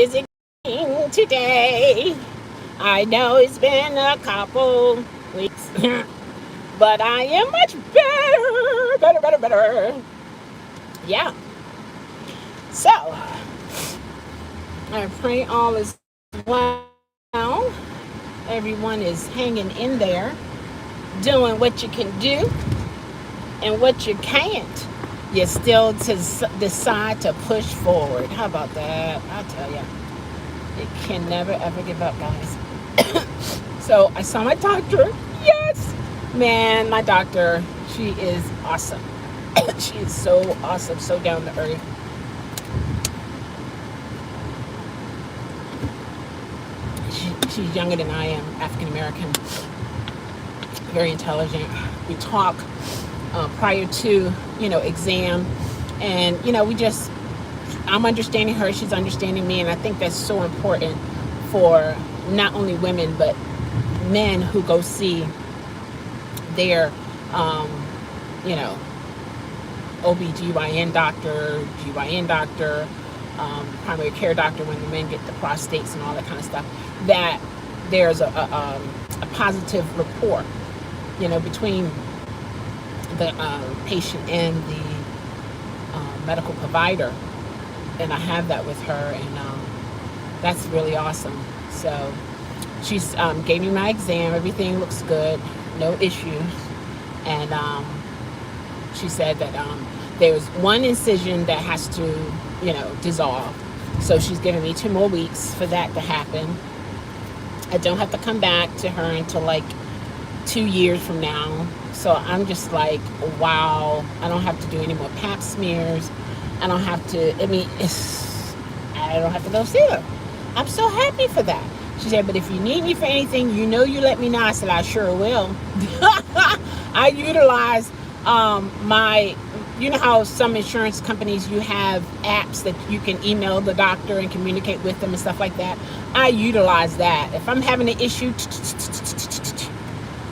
is it going today? I know it's been a couple weeks, but I am much better. Yeah. So, I pray all is well. Everyone is hanging in there, doing what you can do and what you can't. You still decide to push forward. How about that? I tell you, you can never ever give up, guys. So I saw my doctor. Yes, man, my doctor. She is awesome. She is so awesome, so down to earth. She's younger than I am, African American, very intelligent. We talk prior to, exam, and I'm understanding her, she's understanding me, and I think that's so important for not only women but men who go see their OBGYN doctor, GYN doctor, primary care doctor, when the men get the prostates and all that kind of stuff, that there's a positive rapport, between the patient and the medical provider. And I have that with her, and that's really awesome. So she's gave me my exam. Everything looks good, no issues. And she said that there's one incision that has to, dissolve. So she's giving me 2 more weeks for that to happen. I don't have to come back to her until like 2 years from now. So I'm just like, wow, I don't have to do any more pap smears. I don't have to, I don't have to go see her. I'm so happy for that. She said, but if you need me for anything, you let me know. I said, I sure will. I utilize my, how some insurance companies, you have apps that you can email the doctor and communicate with them and stuff like that. I utilize that. If I'm having an issue,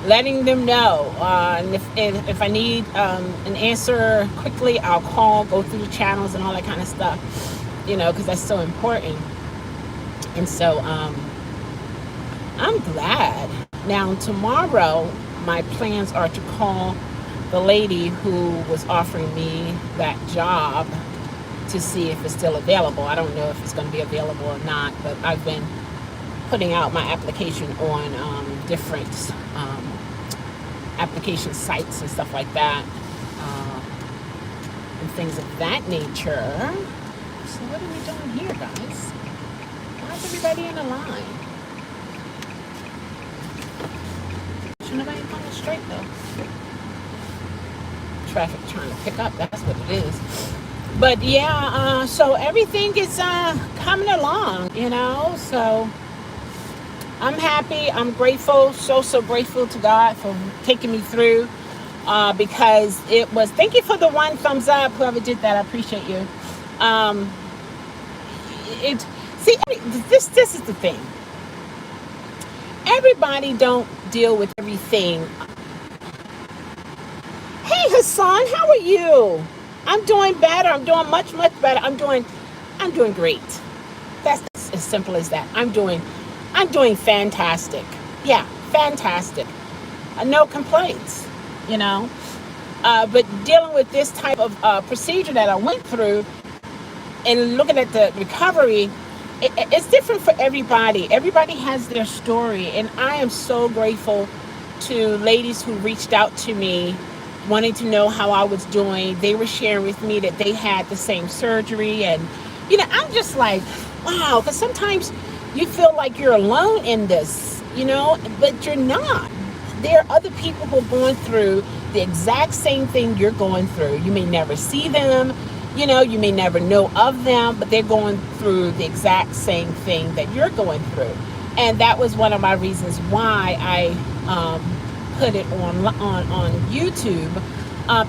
letting them know. And if I need an answer quickly, I'll call, go through the channels and all that kind of stuff, because that's so important. And so I'm glad. Now, tomorrow, my plans are to call the lady who was offering me that job to see if it's still available. I don't know if it's going to be available or not, but I've been putting out my application on different application sites and stuff like that, and things of that nature. So what are we doing here, guys? Why is everybody in a line? Should nobody going straight though? Traffic trying to pick up, that's what it is. But yeah, so everything is coming along, so I'm happy. I'm grateful, so grateful to God for taking me through, because it was, thank you for the 1 thumbs up, whoever did that, I appreciate you. This is the thing. Everybody don't deal with everything. Hey Hassan, how are you? I'm doing better. I'm doing much better. I'm doing great. That's as simple as that. I'm doing fantastic. Yeah, fantastic. No complaints, but dealing with this type of procedure that I went through and looking at the recovery, it's different for everybody. Everybody has their story, and I am so grateful to ladies who reached out to me wanting to know how I was doing. They were sharing with me that they had the same surgery, and I'm just like, wow, because sometimes you feel like you're alone in this, but you're not. There are other people who are going through the exact same thing you're going through. You may never see them, you may never know of them, but they're going through the exact same thing that you're going through. And that was one of my reasons why I put it on YouTube,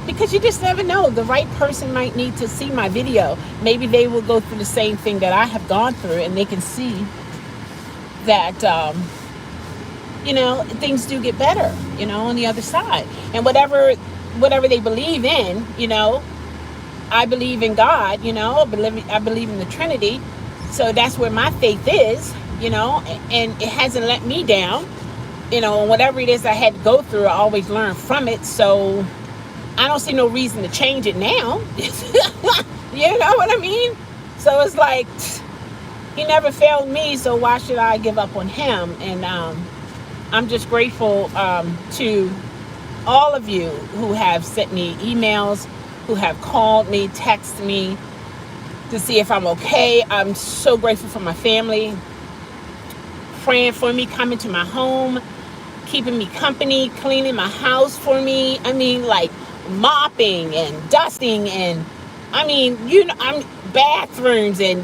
because you just never know. The right person might need to see my video. Maybe they will go through the same thing that I have gone through, and they can see that things do get better, on the other side. And whatever they believe in, I believe in God, I believe in the Trinity. So that's where my faith is, and it hasn't let me down. And whatever it is I had to go through, I always learn from it. So I don't see no reason to change it now. You know what I mean? So it's like, he never failed me, so why should I give up on him? And I'm just grateful to all of you who have sent me emails, who have called me, texted me to see if I'm okay. I'm so grateful for my family, praying for me, coming to my home, keeping me company, cleaning my house for me. I mean, like mopping and dusting and, I'm bathrooms and,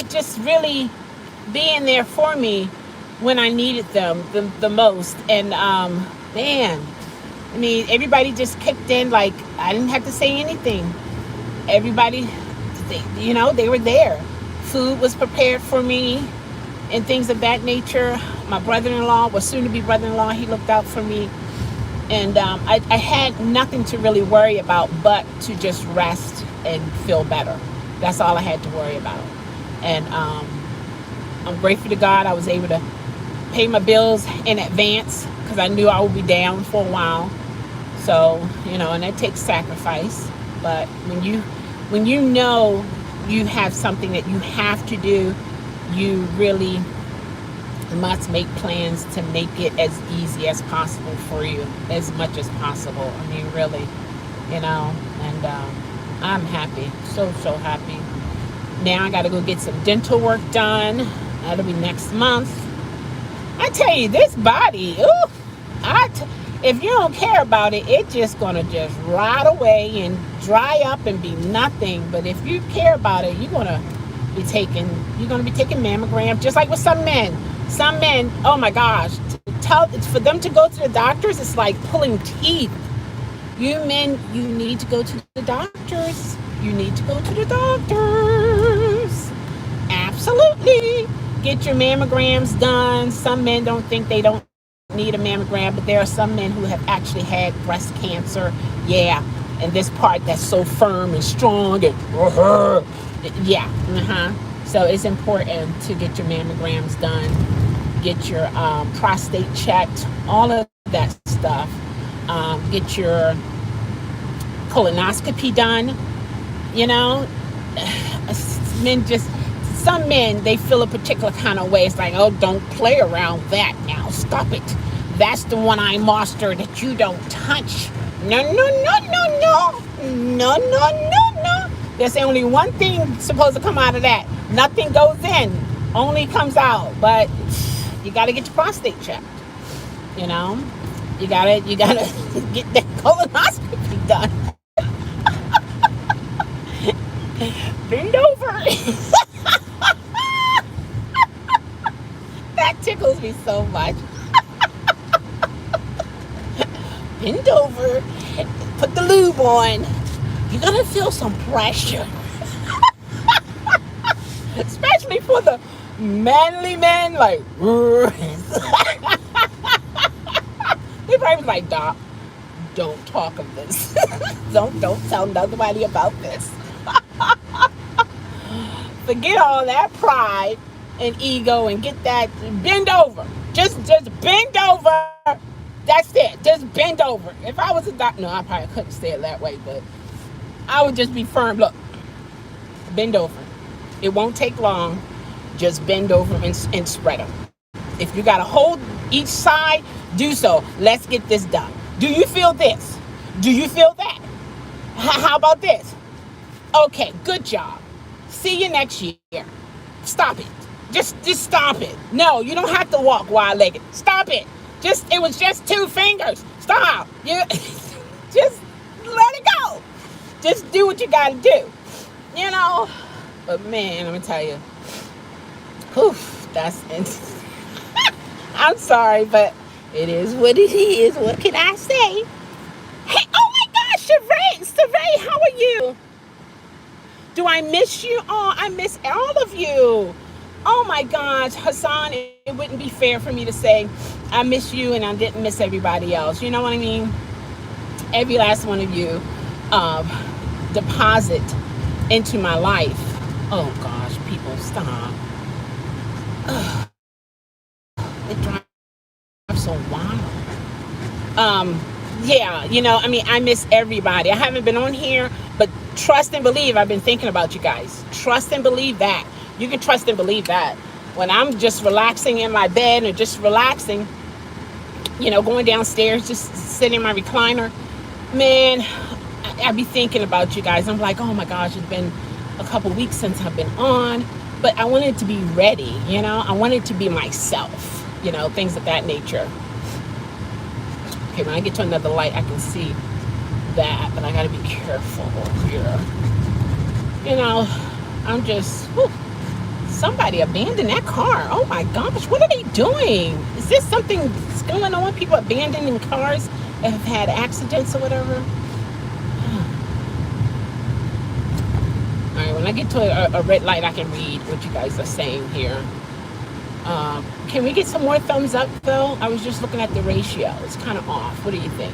just really being there for me when I needed them the most. And, man, everybody just kicked in. Like, I didn't have to say anything. Everybody, they were there. Food was prepared for me and things of that nature. My brother-in-law, was soon to be brother-in-law, he looked out for me. And I had nothing to really worry about but to just rest and feel better. That's all I had to worry about. And I'm grateful to God I was able to pay my bills in advance because I knew I would be down for a while. So, and that takes sacrifice. But when you know you have something that you have to do, you really must make plans to make it as easy as possible for you, as much as possible. Really, and I'm happy, so happy. Now I got to go get some dental work done. That'll be next month. I tell you, this body, if you don't care about it, it's just gonna just rot away and dry up and be nothing. But if you care about it, you're gonna be taking mammograms, just like with some men. Some men, oh my gosh, for them to go to the doctors, it's like pulling teeth. You men, you need to go to the doctors. You need to go to the doctors. Absolutely. Get your mammograms done. Some men don't think they don't need a mammogram, but there are some men who have actually had breast cancer. Yeah. And this part that's so firm and strong and So it's important to get your mammograms done, get your prostate checked, all of that stuff. Get your colonoscopy done. Some men, they feel a particular kind of way. It's like, oh, don't play around that now. Stop it. That's the one eye monster that you don't touch. No. There's only one thing supposed to come out of that. Nothing goes in, only comes out. But you got to get your prostate checked. You gotta get that colonoscopy done. Bend over. That tickles me so much. Bend over, put the lube on. You're gonna feel some pressure. Especially for the manly men, like they probably like, Doc, don't talk of this. don't tell nobody about this. Forget all that pride and ego and get that. Bend over. Just bend over. That's it. Just bend over. If I was a doctor, no, I probably couldn't say it that way, but I would just be firm. Look, bend over. It won't take long. Just bend over and spread them. If you got to hold each side, do so. Let's get this done. Do you feel this? Do you feel that? How about this? Okay, good job. See you next year. Stop it. Just stop it. No, you don't have to walk wide-legged. Stop it. It was just 2 fingers. Stop. You just let it go. Just do what you got to do. But man, let me tell you. That's I'm sorry, but it is what it is. What can I say? Hey, oh my gosh, Sheree, how are you? Do I miss you? Oh, I miss all of you. Oh my gosh, Hassan, it wouldn't be fair for me to say I miss you and I didn't miss everybody else. You know what I mean? Every last one of you deposit into my life Oh gosh, people, stop. Ugh, it drives so wild. Um, yeah, I mean, I miss everybody. I haven't been on here, but trust and believe, I've been thinking about you guys. Trust and believe that. You can trust and believe that. When I'm just relaxing in my bed and just relaxing, going downstairs, just sitting in my recliner, man, I be thinking about you guys. I'm like, oh my gosh, it's been a couple weeks since I've been on, but I wanted to be ready, I wanted to be myself, things of that nature. Okay, when I get to another light, I can see that, but I gotta be careful here. I'm just, whew, somebody abandoned that car. Oh my gosh, what are they doing? Is this something that's going on? People abandoning cars that have had accidents or whatever? All right, when I get to a red light, I can read what you guys are saying here. Can we get some more thumbs up, though? I was just looking at the ratio. It's kind of off. What do you think?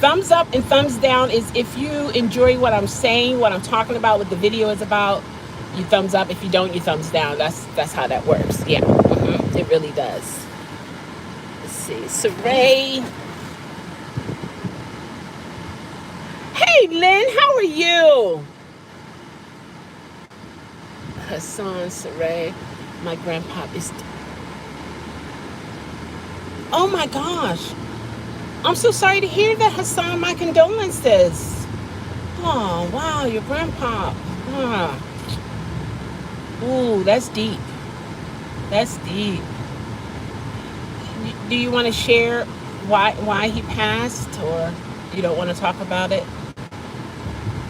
Thumbs up and thumbs down is if you enjoy what I'm saying, what I'm talking about, what the video is about, you thumbs up. If you don't, you thumbs down. That's how that works. Yeah, it really does. Let's see. Saray. Hey, Lynn, how are you? Hassan, Saray, my grandpa is... Oh my gosh. I'm so sorry to hear that, Hassan. My condolences. Oh, wow, your grandpa. Ooh, that's deep. That's deep. Do you want to share why he passed, or you don't want to talk about it?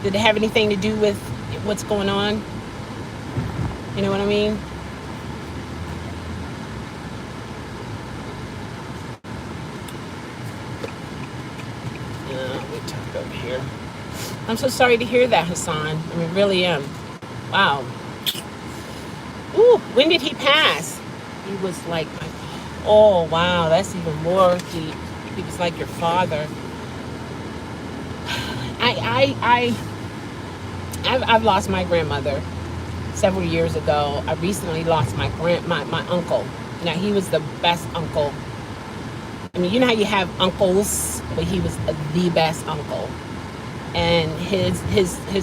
Did it have anything to do with what's going on? You know what I mean? Let me talk over here. I'm so sorry to hear that, Hassan. I mean, really am. Wow. Ooh, when did he pass? He was like, oh wow, that's even more deep. He was like your father. I've lost my grandmother several years ago. I recently lost my uncle. Now, he was the best uncle. I mean, you know how you have uncles, but he was the best uncle. And his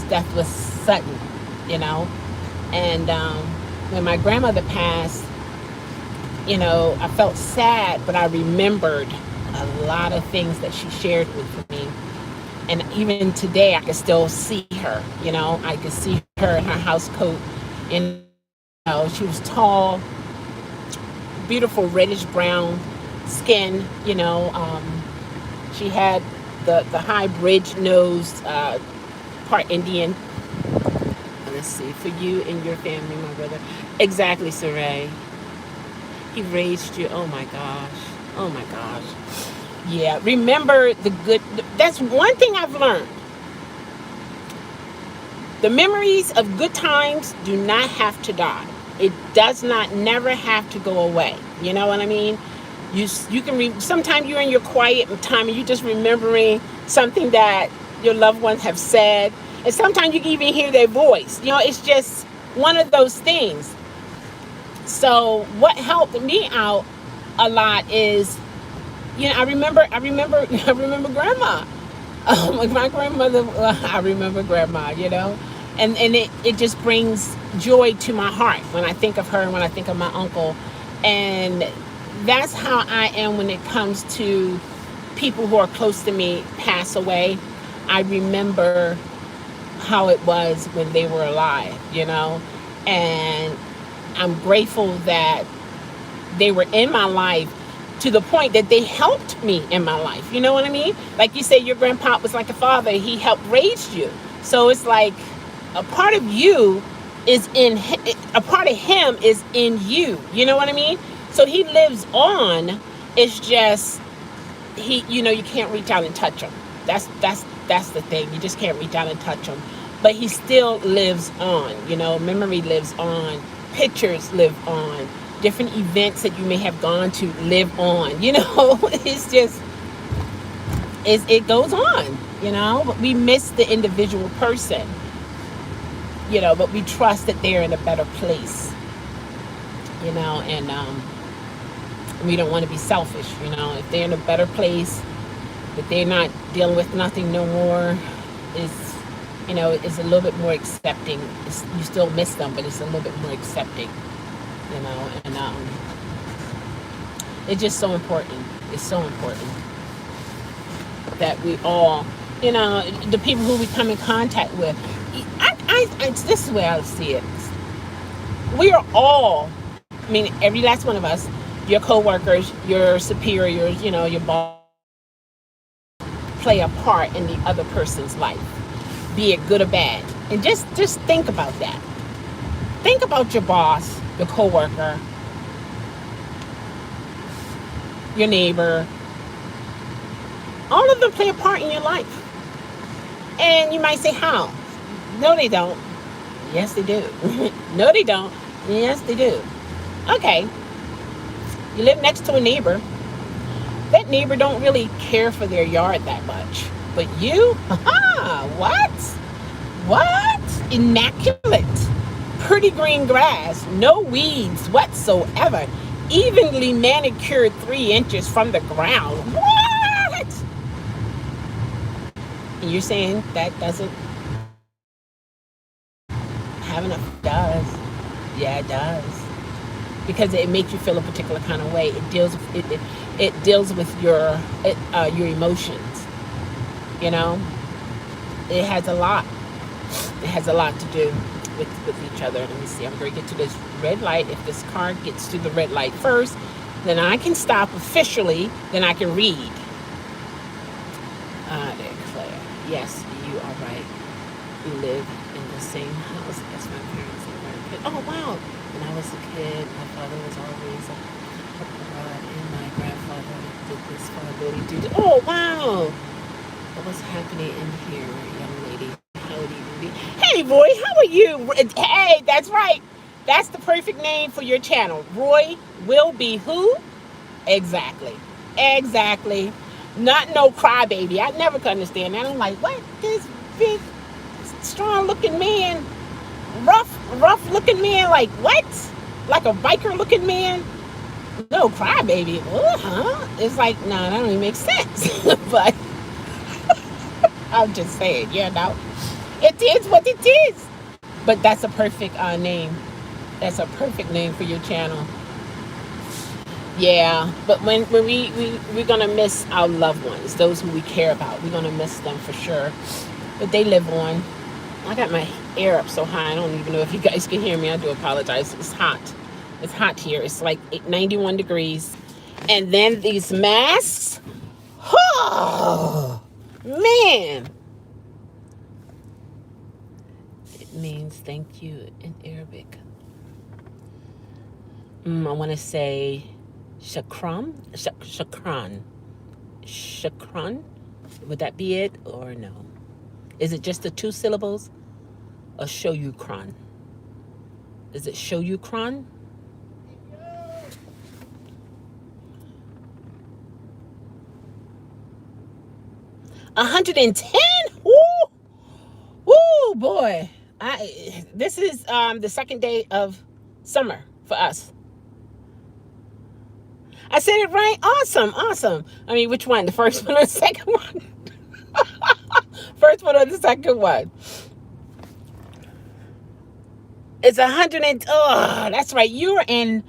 death was sudden, And when my grandmother passed, I felt sad, but I remembered a lot of things that she shared with me. And even today, I can still see her, I can see her in her house coat. And, she was tall, beautiful reddish brown skin, she had the high bridge nose, part Indian. Let's see, for you and your family, my brother. Exactly, Saray. He raised you. Oh my gosh. Oh my gosh. Yeah, remember the good. That's one thing I've learned. The memories of good times do not have to die. It does not never have to go away. You know what I mean? You can sometimes you're in your quiet time and you're just remembering something that your loved ones have said, and sometimes you can even hear their voice. It's just one of those things. So what helped me out a lot is, I remember grandma. My grandmother, I remember grandma, and it just brings joy to my heart when I think of her and when I think of my uncle. And that's how I am when it comes to people who are close to me pass away. I remember how it was when they were alive, and I'm grateful that they were in my life to the point that they helped me in my life. You know what I mean? Like you say, your grandpa was like a father. He helped raise you. So it's like a part of you is a part of him is in you. You know what I mean? So he lives on. It's just, you can't reach out and touch him. That's the thing. You just can't reach out and touch him. But he still lives on. Memory lives on. Pictures live on. Different events that you may have gone to live on. It's just, it goes on. But we miss the individual person, but we trust that they're in a better place, and we don't want to be selfish, if they're in a better place, that they're not dealing with nothing no more, is, is a little bit more accepting. You still miss them, but it's a little bit more accepting, and it's just so important. It's so important that we all, the people who we come in contact with, this is the way I see it. We are all, every last one of us, your coworkers, your superiors, your boss, play a part in the other person's life, be it good or bad. And just think about that. Think about your boss, your coworker, your neighbor. All of them play a part in your life. And you might say, how? No, they don't. Yes, they do. No, they don't. Yes, they do. Okay. You live next to a neighbor. That neighbor don't really care for their yard that much. But you? What? What? Immaculate. Pretty green grass. No weeds whatsoever. Evenly manicured 3 inches from the ground. What? And you're saying that doesn't have enough? It does. Yeah, it does. Because it makes you feel a particular kind of way. It deals with your emotions. It has a lot. It has a lot to do with each other. Let me see. I'm going to get to this red light. If this car gets to the red light first, then I can stop officially. Then I can read. There, Claire. Yes, you are right. We live in the same house as my parents and grandkids. Oh, wow. When I was a kid, my father was always abroad, and my grandfather did this for ability to. Oh, wow. What was happening in here, young lady? How do you be? Hey, Roy, how are you? Hey, that's right. That's the perfect name for your channel. Roy will be who? Exactly. Exactly. Not no crybaby. I never could understand that. I'm like, what? This big, strong-looking man, rough-looking man, like what? Like a biker-looking man? No crybaby. Huh? It's like, no, that don't even make sense. But I'm just saying, it is what it is. But that's a perfect name. That's a perfect name for your channel. Yeah, but when we're gonna miss our loved ones, those who we care about, we're gonna miss them for sure. But they live on. I got my air up so high, I don't even know if you guys can hear me. I do apologize. It's hot. It's hot here. It's like 91 degrees. And then these masks. Oh, man. It means thank you in Arabic. I want to say shakran. Shakran. Would that be it or no? Is it just the 2 syllables? Or shoyukran? Is it shoyukran? $110? Woo! Woo, boy. This is the second day of summer for us. I said it right? Awesome. Which one? The first one or the second one? First one or the second one? It's 100 oh, that's right. You're in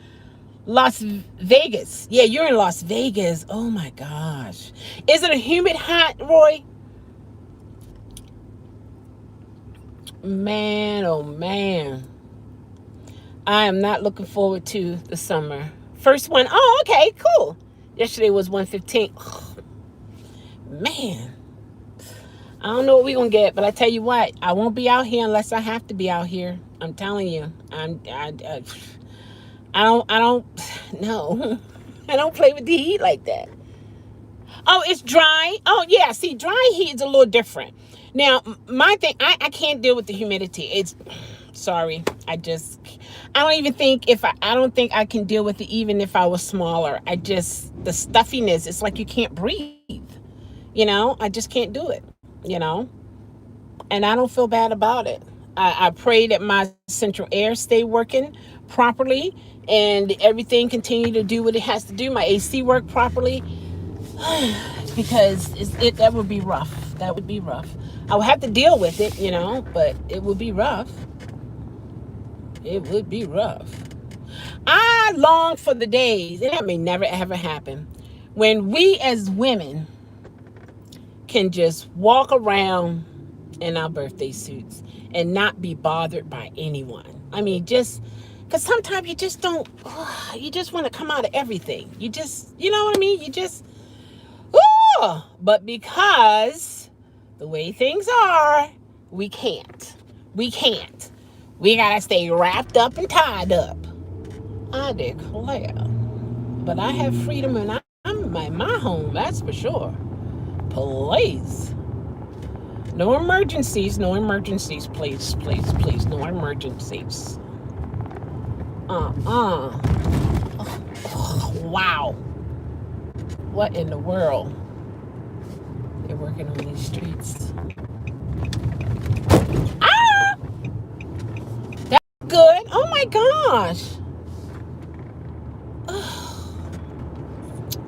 Las Vegas. Yeah, you're in Las Vegas. Oh my gosh. Is it a humid hot, Roy? Man, oh man. I am not looking forward to the summer. First one. Oh, okay, cool. Yesterday was 115. Oh, man. I don't know what we're going to get, but I tell you what, I won't be out here unless I have to be out here. I'm telling you. I don't, no. I don't play with the heat like that. Oh, it's dry. Oh, yeah. See, dry heat is a little different. Now, my thing, I can't deal with the humidity. It's, sorry. I don't even think I don't think I can deal with it even if I was smaller. The stuffiness, it's like you can't breathe. I just can't do it. you know, and I don't feel bad about it. I pray that my central air stay working properly and everything continue to do what it has to do. My AC work properly because that would be rough. That would be rough. I would have to deal with it, but it would be rough. It would be rough. I long for the days, and that may never ever happen, when we as women can just walk around in our birthday suits and not be bothered by anyone. I mean, just because sometimes you just don't, you just want to come out of everything. You just, you know what I mean? You just, but because the way things are, we can't. We can't. We got to stay wrapped up and tied up. I declare. But I have freedom and I'm in my home, that's for sure. Please. No emergencies, please, please, please, no emergencies. Wow. What in the world? They're working on these streets. Ah! That's good. Oh my gosh.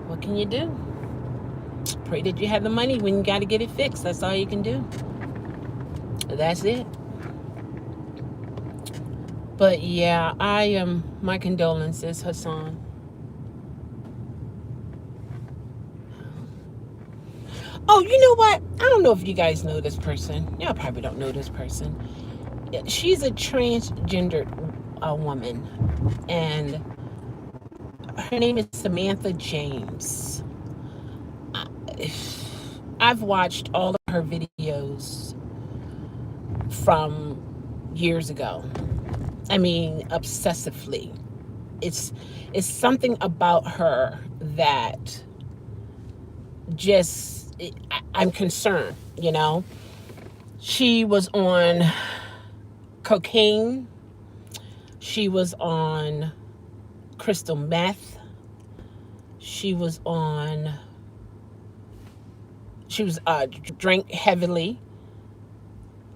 What can you do? Pray that you have the money when you got to get it fixed. That's all you can do. That's it. But yeah, my condolences, Hassan. Oh, you know what? I don't know if you guys know this person. Y'all probably don't know this person. She's a transgendered woman, and her name is Samantha James. I've watched all of her videos from years ago. I mean, obsessively. It's something about her that just, I'm concerned, She was on cocaine. She was on crystal meth. She was drank heavily,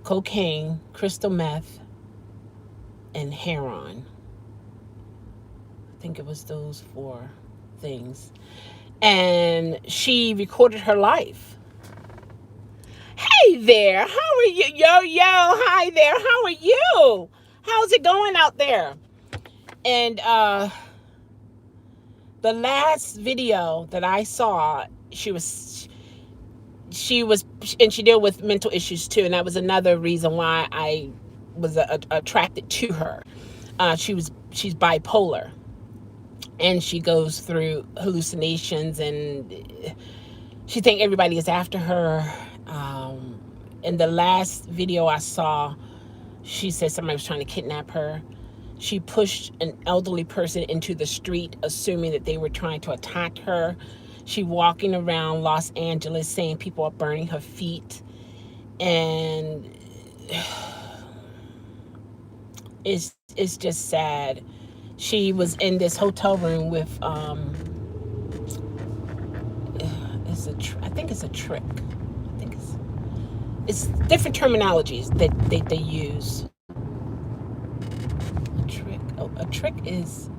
cocaine, crystal meth, and heroin. I think it was those 4 things. And she recorded her life. Hey there, how are you? Yo, hi there, how are you? How's it going out there? And the last video that I saw, she was, and she dealt with mental issues too, and that was another reason why I was attracted to her. She's bipolar, and she goes through hallucinations, and she think everybody is after her. In the last video I saw, she said somebody was trying to kidnap her. She pushed an elderly person into the street, assuming that they were trying to attack her. She walking around Los Angeles saying people are burning her feet. And it's just sad. She was in this hotel room with I think it's a trick. I think it's different terminologies that they use. A trick. Oh, a trick is.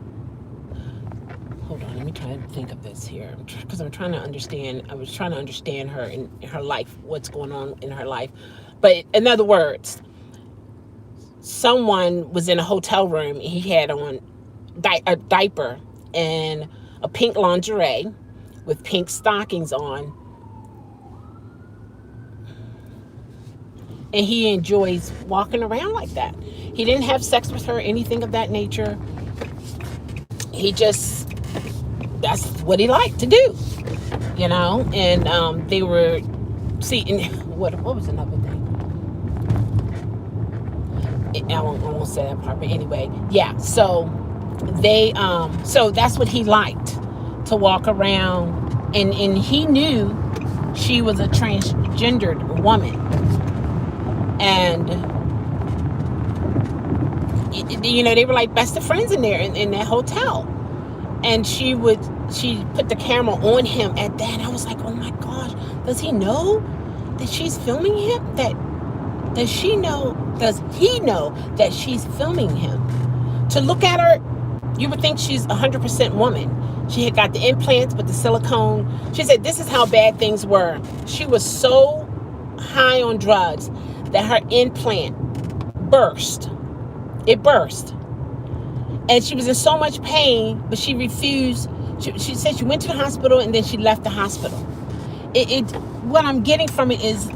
Hold on, let me try to think of this here, because I'm trying to understand. I was trying to understand her in her life, what's going on in her life. But in other words, someone was in a hotel room. He had on a diaper and a pink lingerie with pink stockings on, and he enjoys walking around like that. He didn't have sex with her, anything of that nature. He just, that's what he liked to do, and they were, and what was another thing? I won't say that part, but anyway, yeah, so so that's what he liked, to walk around, and he knew she was a transgendered woman, and they were like best of friends in there in that hotel, and she put the camera on him at that, and I was like, oh my gosh, does he know that she's filming him? Does he know that she's filming him? To look at her, you would think she's 100% woman. She had got the implants, but the silicone. She said this is how bad things were. She was so high on drugs that her implant burst. It burst. And she was in so much pain, but she refused. She said she went to the hospital and then she left the hospital. What I'm getting from it is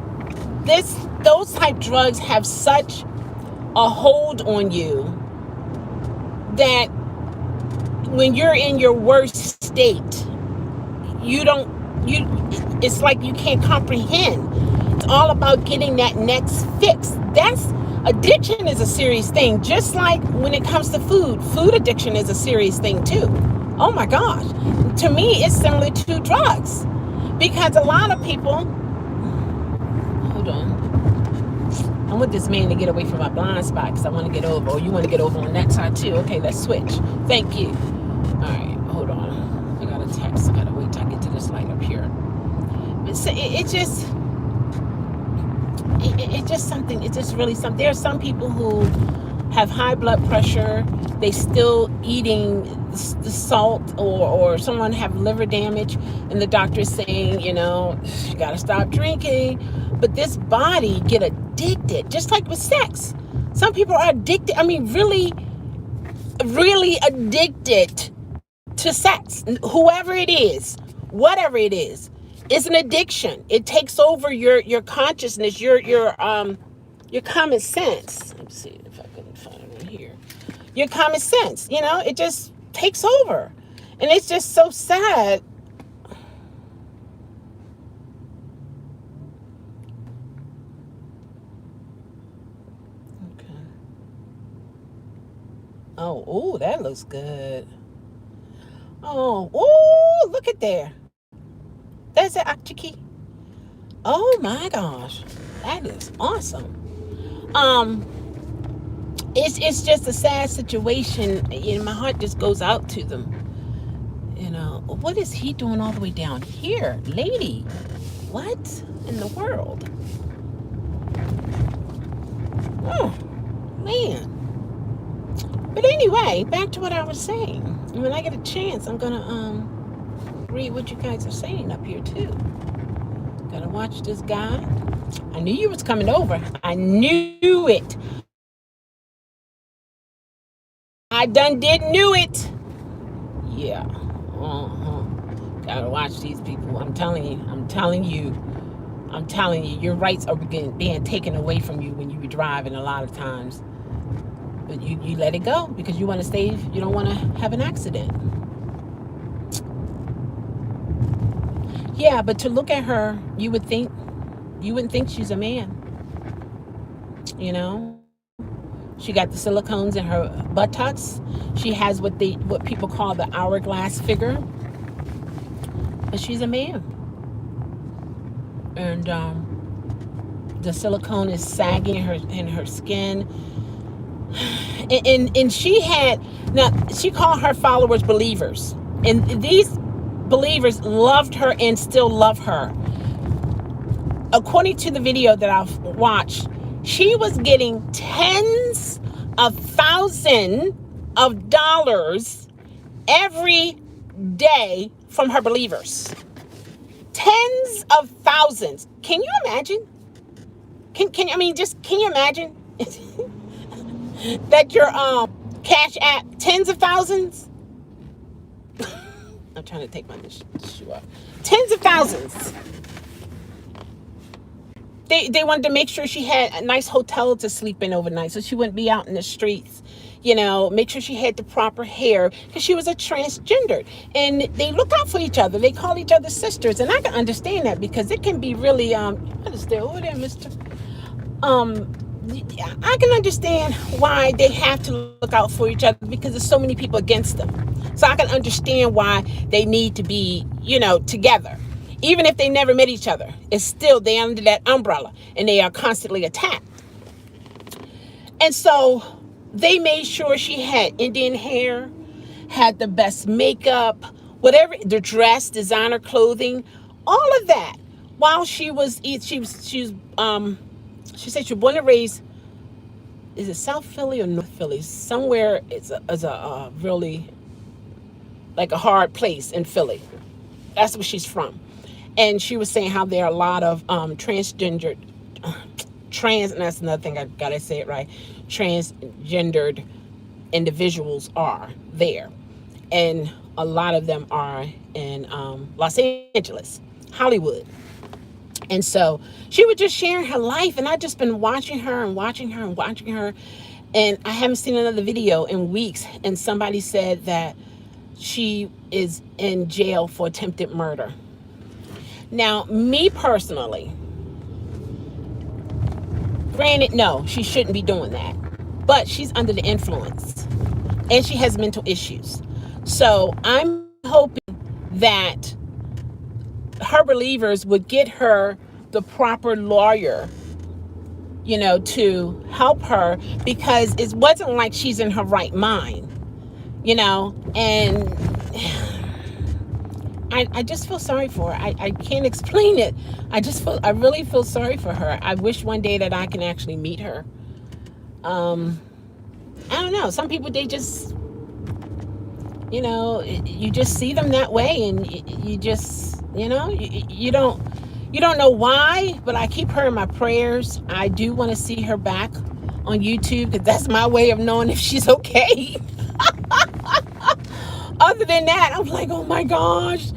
those type drugs have such a hold on you that when you're in your worst state, it's like you can't comprehend. It's all about getting that next fix. Addiction is a serious thing. Just like when it comes to food addiction is a serious thing too. Oh my gosh. To me, it's similar to drugs. Because a lot of people, hold on. I want this man to get away from my blind spot because I want to get over. Or you want to get over on that side too. Okay, let's switch. Thank you. All right, hold on. I got a text. I got to wait till I get to this light up here. It's just something. It's just really something. There are some people who have high blood pressure. They still eating the salt, or someone have liver damage, and the doctor is saying, you got to stop drinking. But this body get addicted, just like with sex. Some people are addicted. I mean, really, really addicted to sex. Whoever it is, whatever it is, it's an addiction. It takes over your consciousness, your common sense. Let me see if I can find it in here. Your common sense, it just takes over. And it's just so sad. Okay. Oh, that looks good. Oh, look at there. That's it, Akchiki. Oh my gosh. That is awesome. It's just a sad situation. My heart just goes out to them. What is he doing all the way down here? Lady, what in the world? Oh, man. But anyway, back to what I was saying. When I get a chance, I'm going to read what you guys are saying up here, too. Gotta watch this guy. I knew you was coming over. I knew it. I done knew it. Yeah. Gotta watch these people. I'm telling you, your rights are being taken away from you when you be driving a lot of times. But you let it go because you want to save, you don't want to have an accident. Yeah, but to look at her, you wouldn't think she's a man. She got the silicones in her buttocks. She has what people call the hourglass figure. But she's a man. And the silicone is sagging in her skin. And she called her followers believers. And these believers loved her and still love her. According to the video that I've watched, she was getting tens of thousands of dollars every day from her believers. Tens of thousands. Can you imagine? Can you imagine that your Cash App tens of thousands? I'm trying to take my shoe off. Tens of thousands. They wanted to make sure she had a nice hotel to sleep in overnight so she wouldn't be out in the streets. Make sure she had the proper hair because she was a transgender. And they look out for each other. They call each other sisters. And I can understand that because it can be really, stay over there, mister. I can understand why they have to look out for each other because there's so many people against them. So I can understand why they need to be, together. Even if they never met each other, it's still they're under that umbrella and they are constantly attacked. And so they made sure she had Indian hair, had the best makeup, whatever, the dress, designer clothing, all of that while she said she was born and raised, is it South Philly or North Philly? Somewhere it's a really like a hard place in Philly. That's where she's from. And she was saying how there are a lot of transgendered, and that's another thing I gotta say it right, transgendered individuals are there. And a lot of them are in Los Angeles, Hollywood. And so she was just sharing her life, and I just been watching her and watching her and watching her. And I haven't seen another video in weeks. And somebody said that she is in jail for attempted murder. Now, me personally, granted, no, she shouldn't be doing that. But she's under the influence and she has mental issues. So I'm hoping that her believers would get her the proper lawyer, to help her, because it wasn't like she's in her right mind, and I just feel sorry for her. I can't explain it. I really feel sorry for her. I wish one day that I can actually meet her. I don't know. Some people, they just, you just see them that way, and you just, you don't know why, but I keep her in my prayers. I do want to see her back on YouTube, because that's my way of knowing if she's okay. Other than that, I'm like, oh my gosh,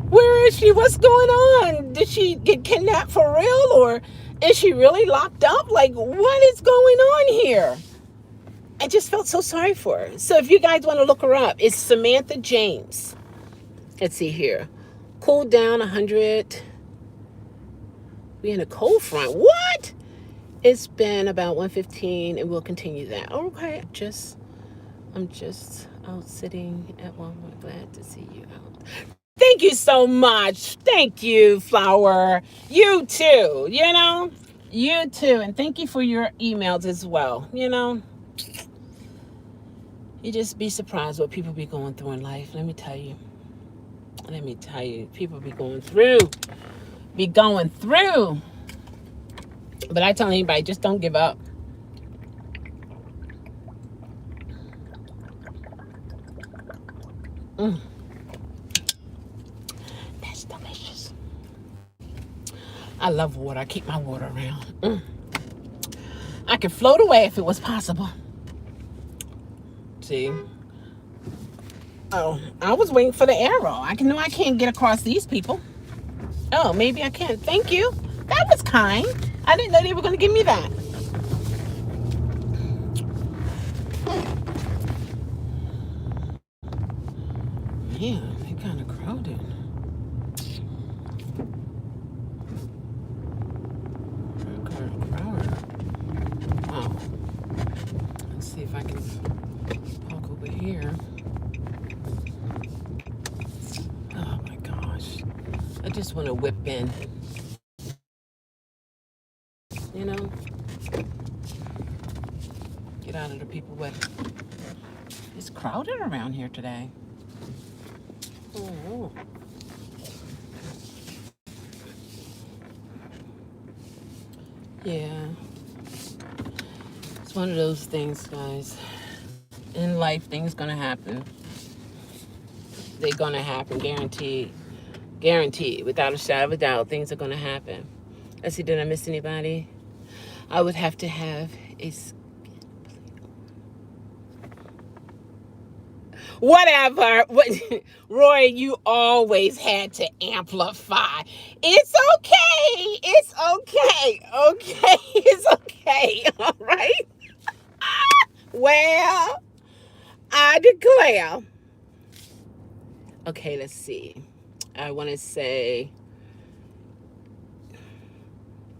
where is she? What's going on? Did she get kidnapped for real, or is she really locked up? Like, what is going on here? I just felt so sorry for her. So if you guys want to look her up, it's Samantha James. Let's see here. Cool down 100. We in a cold front. What? It's been about 1:15, and we'll continue that. Okay, I'm just out sitting at Walmart. Glad to see you out. Thank you so much. Thank you, Flower. You too, You too. And thank you for your emails as well. You just be surprised what people be going through in life. Let me tell you. People be going through. But I tell anybody, just don't give up. That's delicious. I love water. I keep my water around. I could float away if it was possible. See? Oh, I was waiting for the arrow. I know I can't get across these people. Oh, maybe I can. Thank you. That was kind. I didn't know they were going to give me that. Man, they're kind of crowded. Wow. Let's see if I can walk over here. Oh my gosh. I just want to whip in. Get out of the people way. It's crowded around here today. Oh. Yeah. It's one of those things, guys. In life, things gonna happen. They're gonna happen, guaranteed. Guaranteed, without a shadow of a doubt, things are gonna happen. Let's see, did I miss anybody? I would have to have a... Whatever. Roy, you always had to amplify. It's okay. It's okay. Okay. It's okay. All right. Well, I declare. Okay, let's see. I want to say,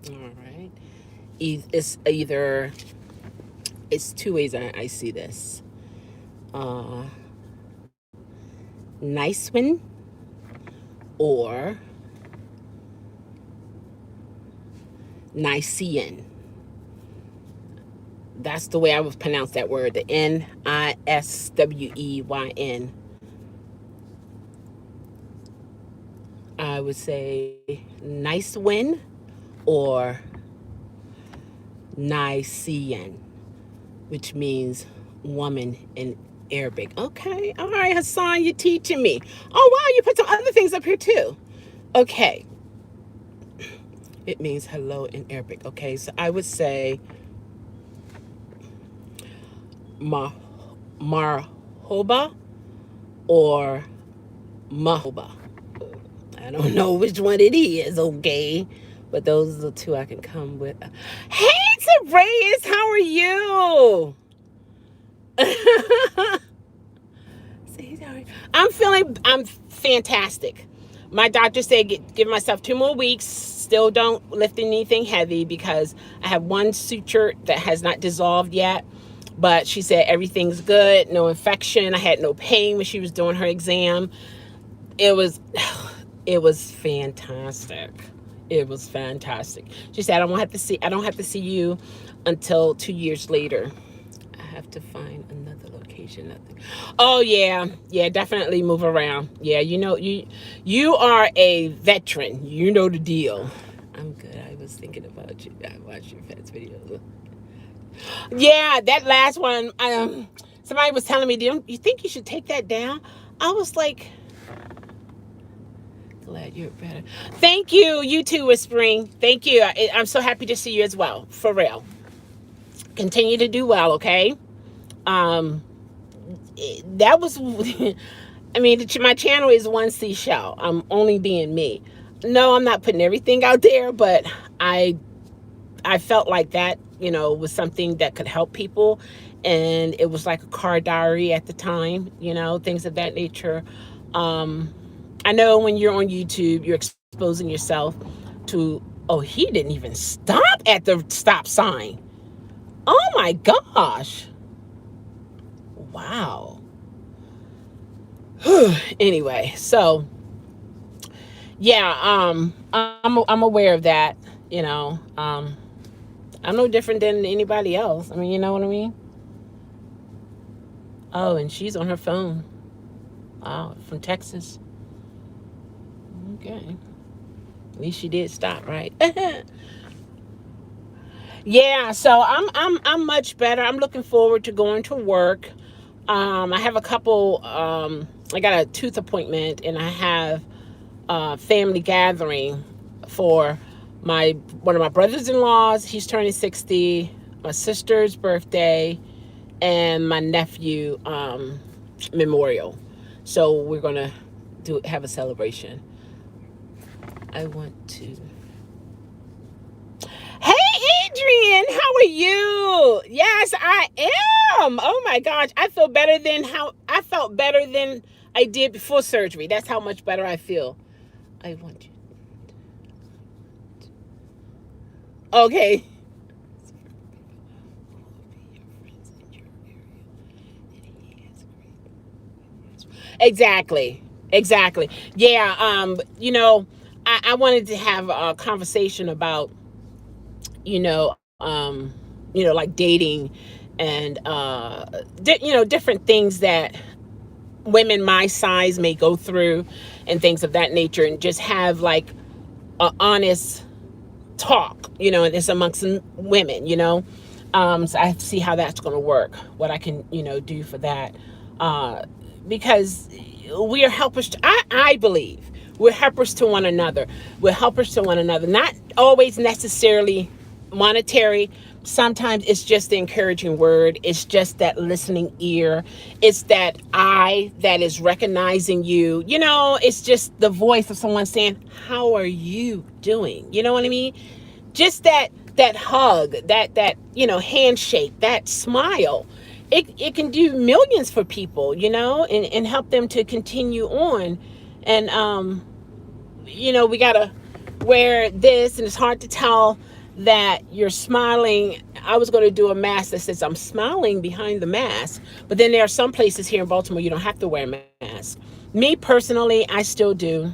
all right. It's two ways I see this. Nice one or Nicean. That's the way I would pronounce that word, the Nisweyn. I I would say nice win or Nicean, which means woman in Arabic. Okay, all right, Hassan, you're teaching me. Oh, wow, you put some other things up here too. Okay, it means hello in Arabic. Okay, so I would say ma marhoba or mahoba. I don't know which one it is, okay? But those are the two I can come with. Hey, Tereus, how are you? I'm fantastic. My doctor said give myself 2 more weeks. Still don't lift anything heavy because I have one suture that has not dissolved yet. But she said everything's good, no infection. I had no pain when she was doing her exam. It was it was fantastic. It was fantastic. She said I don't have to see you until 2 years later. I have to find another location. Nothing. Oh yeah, yeah, definitely move around. Yeah, you are a veteran. You know the deal. I'm good. I was thinking about you. I watched your pets videos. Yeah, that last one. Somebody was telling me, "Do you think you should take that down?" I was like, glad you're better. Thank you. You too, Whispering. Thank you. I'm so happy to see you as well. For real. Continue to do well, okay? Um, that was, I mean, my channel is one seashell. I'm only being me. No, I'm not putting everything out there, but I felt like that, was something that could help people. And it was like a car diary at the time, things of that nature. Um, I know when you're on YouTube, you're exposing yourself to, oh, he didn't even stop at the stop sign. Oh my gosh. Wow. Anyway, so yeah, I'm aware of that, I'm no different than anybody else. I mean, you know what I mean? Oh, and she's on her phone. Wow, from Texas. Okay. At least she did stop, right? Yeah, so I'm much better. I'm looking forward to going to work. I have a couple I got a tooth appointment and I have a family gathering for one of my brothers-in-laws. He's turning 60, my sister's birthday, and my nephew memorial. So we're going to have a celebration. I want to. Hey, Adrian, how are you? Yes, I am. Oh my gosh, I felt better than I did before surgery. That's how much better I feel. I want you. Okay. Exactly. Exactly. Yeah. I wanted to have a conversation about, you know, um, like dating and, different things that women my size may go through and things of that nature, and just have like a honest talk, and it's amongst women, so I see how that's going to work, what I can, do for that, because we are helpers I believe we're helpers to one another. We're helpers to one another, not always necessarily monetary. Sometimes it's just the encouraging word. It's just that listening ear. It's that eye that is recognizing you. It's just the voice of someone saying, how are you doing? You know what I mean? Just that hug, that handshake, that smile. It can do millions for people, and help them to continue on. And we gotta wear this, and it's hard to tell that you're smiling. I was going to do a mask that says I'm smiling behind the mask, but then there are some places here in Baltimore you don't have to wear a mask. Me personally, I still do.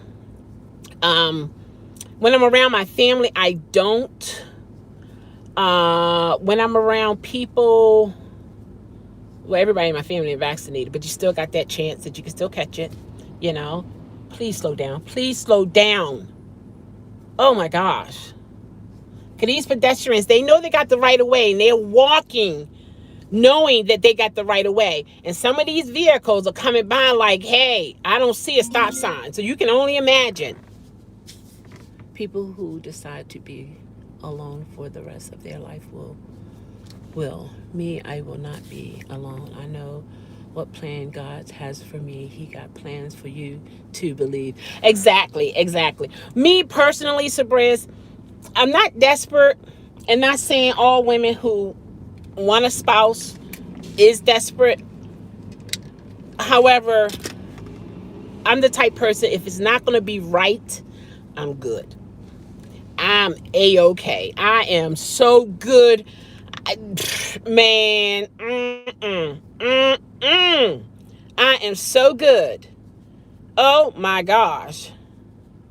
When I'm around my family, I don't. When I'm around people, well, everybody in my family is vaccinated, but you still got that chance that you can still catch it, Please slow down. Please slow down. Oh my gosh. Because these pedestrians, they know they got the right of way and they're walking knowing that they got the right of way. And some of these vehicles are coming by like, hey, I don't see a stop sign. So you can only imagine. People who decide to be alone for the rest of their life will. Me, I will not be alone. I know what plan God has for me. He got plans for you to believe. Exactly. Me personally, Sabris, I'm not desperate and not saying all women who want a spouse is desperate. However, I'm the type person, if it's not going to be right, I'm good. I'm A-okay. I am so good. Man, I am so good. Oh my gosh.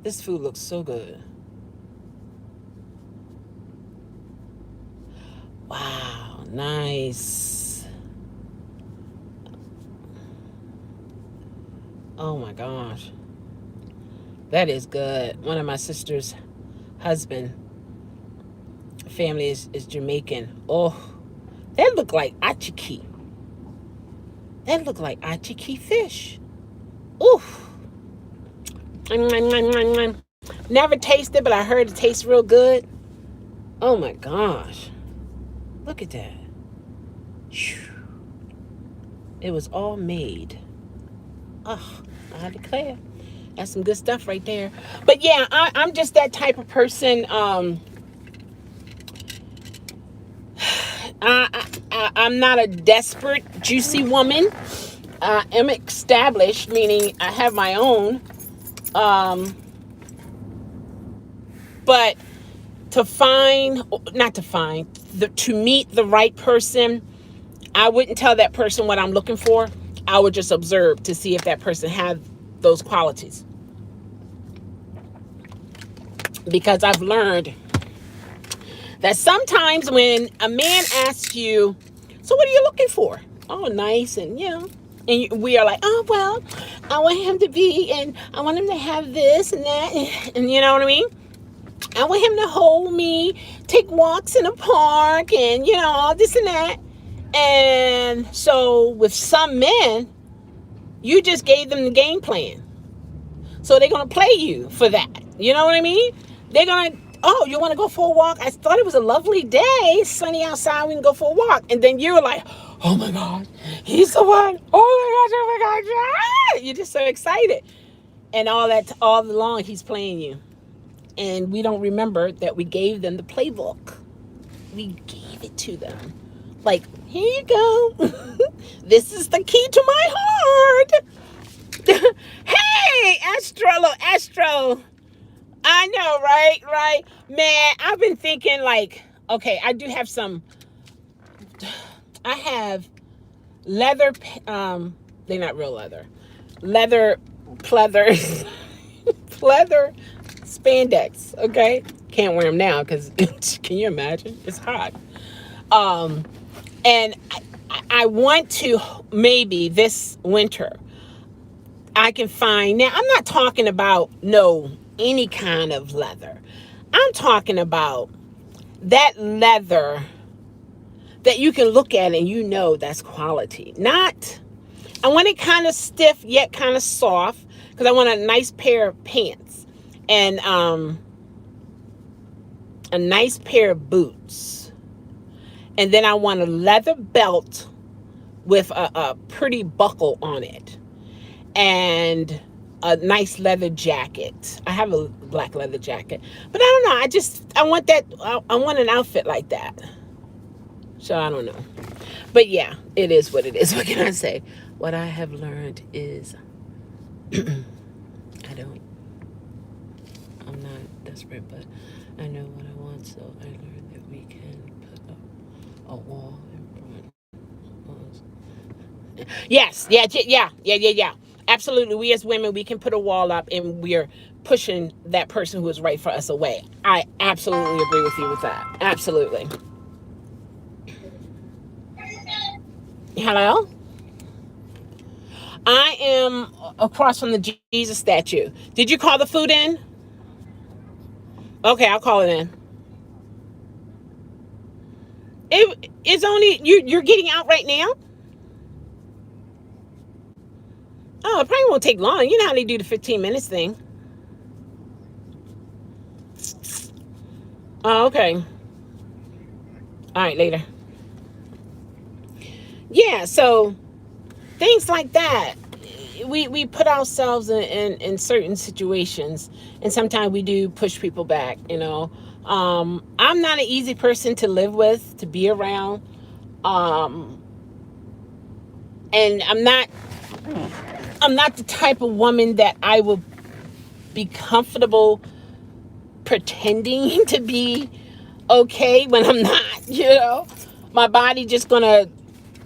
This food looks so good. Wow, nice. Oh my gosh. That is good. One of my sister's husband family is Jamaican. Oh, that look like achiki. That look like achiki fish. Oof. Never tasted, but I heard it tastes real good. Oh my gosh. Look at that. It was all made. Oh, I declare. That's some good stuff right there. But yeah, I'm just that type of person. I'm not a desperate, juicy woman. I am established, meaning I have my own. But to meet the right person, I wouldn't tell that person what I'm looking for. I would just observe to see if that person had those qualities. Because I've learned that sometimes when a man asks you, so what are you looking for? Oh, nice. And, and we are like, oh, well, I want him to be, and I want him to have this and that. And you know what I mean? I want him to hold me, take walks in the park, and, all this and that. And so with some men, you just gave them the game plan. So they're going to play you for that. You know what I mean? They're going to, oh, you want to go for a walk? I thought it was a lovely day, sunny outside, we can go for a walk. And then you're like, oh my God, he's the one. Oh my gosh. You're just so excited. And all along, he's playing you. And we don't remember that we gave them the playbook. We gave it to them. Like, here you go. This is the key to my heart. Hey, Astro. I know, right? Man, I've been thinking like, okay, I do have I have leather, they're not real leather. Leather, pleather, pleather spandex, okay? Can't wear them now because, can you imagine? It's hot. And I want to, maybe this winter, I can find, now I'm not talking about any kind of leather. I'm talking about that leather that you can look at and that's quality. I want it kind of stiff yet kind of soft because I want a nice pair of pants and a nice pair of boots. And then I want a leather belt with a pretty buckle on it. And a nice leather jacket. I have a black leather jacket. But I don't know. I want that. I want an outfit like that. So I don't know. But yeah, it is what it is. What can I say? What I have learned is I'm not desperate, but I know what I want. So I learned that we can put up a wall in front. Yes. Yeah. Absolutely. We as women, we can put a wall up and we're pushing that person who is right for us away. I absolutely agree with you with that. Absolutely. Hello? I am across from the Jesus statue. Did you call the food in? Okay, I'll call it in. It's only you're getting out right now. Oh, it probably won't take long. You know how they do the 15 minutes thing. Oh, okay. All right, later. Yeah, so things like that. We put ourselves in certain situations, and sometimes we do push people back. I'm not an easy person to live with, to be around, um, and I'm not the type of woman that I will be comfortable pretending to be okay when I'm not. My body just gonna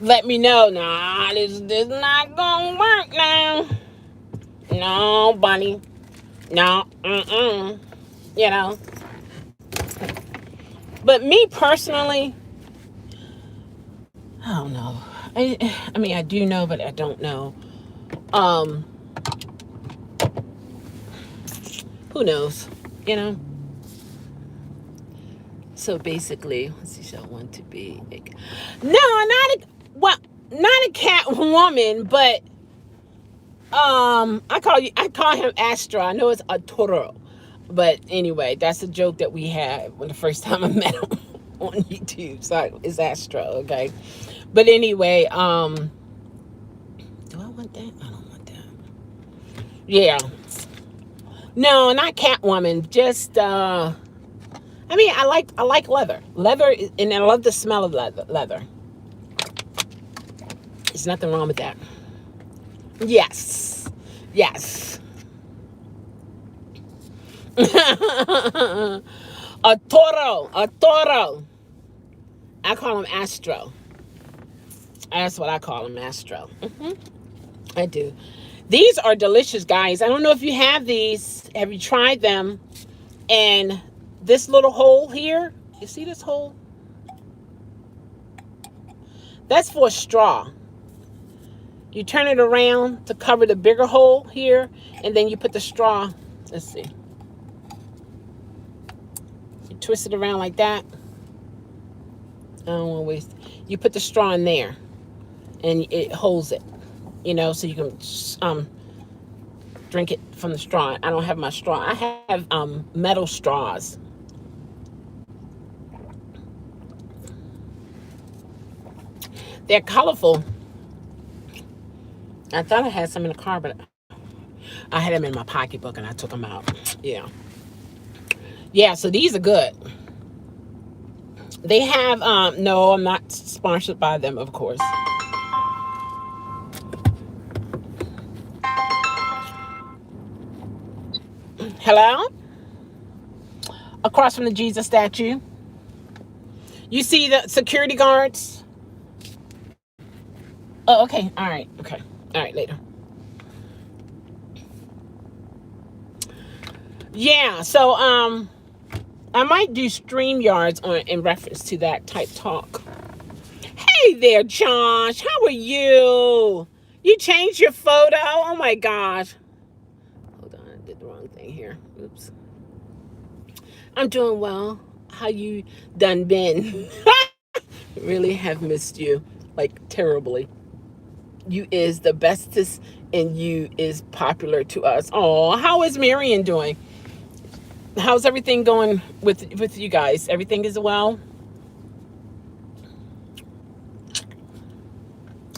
let me know, nah, this not gonna work now. No, bunny. No, you know. But me personally, I don't know. I mean, I do know, but I don't know. Um, who knows? You know. So basically, let's see. So I want to be no, not a cat woman, but I call him Astra. I know it's a Toro, but anyway, that's a joke that we had when the first time I met him on YouTube. So it's Astra, okay. But anyway, do I want that? I don't want that. Yeah, no, not Catwoman. Just I mean, I like leather, and I love the smell of leather. There's nothing wrong with that. Yes, yes. A toro. I call him Astro. That's what I call him, Astro. I do. These are delicious, guys. I don't know if you have these. Have you tried them? And this little hole here, you see this hole? That's for a straw. You turn it around to cover the bigger hole here, and then you put the straw. Let's see. You twist it around like that. I don't want to waste. You put the straw in there, and it holds it. So you can drink it from the straw. I don't have my straw. I have metal straws. They're colorful. I thought I had some in the car, but I had them in my pocketbook and I took them out. Yeah, so these are good. They have no, I'm not sponsored by them, of course. Hello? Across from the Jesus statue. You see the security guards? Oh, okay. All right. Okay. All right, later. Yeah, so I might do StreamYards in reference to that type talk. Hey there, Josh. How are you? You changed your photo? Oh my gosh. Hold on, I did the wrong thing here. Oops. I'm doing well. How you done been? Really have missed you, like terribly. You is the bestest, and you is popular to us. Oh, how is Meridian doing? How's everything going with you guys? Everything is well?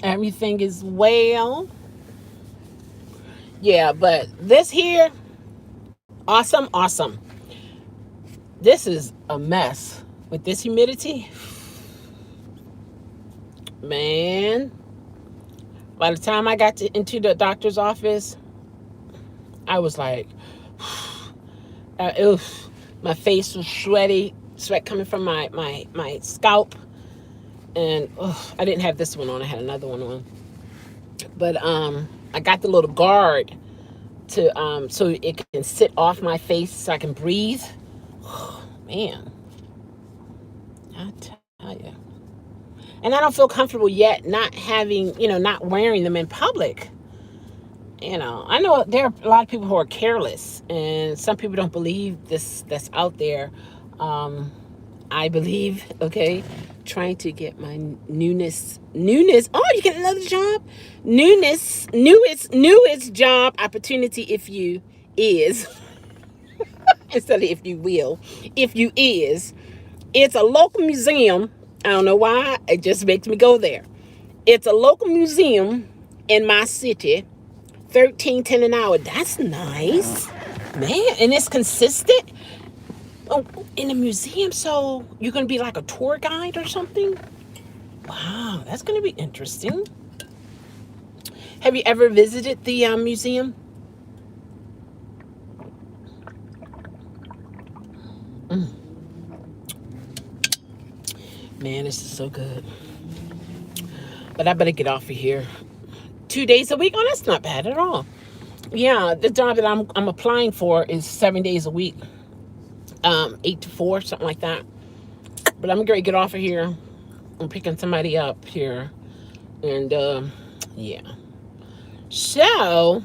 Everything is well? Yeah, but this here, awesome. This is a mess with this humidity. Man, by the time I got into the doctor's office, I was like, my face was sweaty, sweat coming from my scalp, and I didn't have this one on. I had another one on, but I got the little guard to so it can sit off my face so I can breathe. Man, I tell you. And I don't feel comfortable yet not having, not wearing them in public. I know there are a lot of people who are careless, and some people don't believe this that's out there. Um, I believe, okay, trying to get my newness. Oh, you get another job, newest job opportunity if you is instead of if you will, if you is. It's a local museum. I don't know why. It just makes me go there. It's a local museum in my city. 13.10 an hour. That's nice, man. And it's consistent. Oh, in a museum, so you're gonna be like a tour guide or something. Wow, that's gonna be interesting. Have you ever visited the museum? Mm, man, this is so good. But I better get off of here. 2 days a week? Oh, that's not bad at all. Yeah, the job that I'm applying for is 7 days a week, 8 to 4, something like that. But I'm gonna get off of here. I'm picking somebody up here, and yeah. So,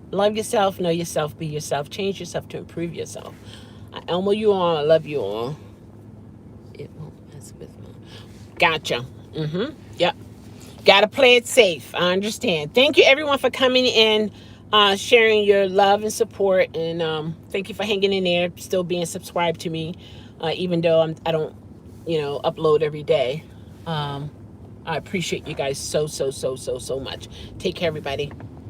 love yourself, know yourself, be yourself, change yourself to improve yourself. I elmo you all. I love you all. It won't mess with me. Gotcha. Yep. Gotta play it safe. I understand. Thank you, everyone, for coming in, sharing your love and support, and thank you for hanging in there, still being subscribed to me, even though I don't, upload every day. I appreciate you guys so much. Take care, everybody.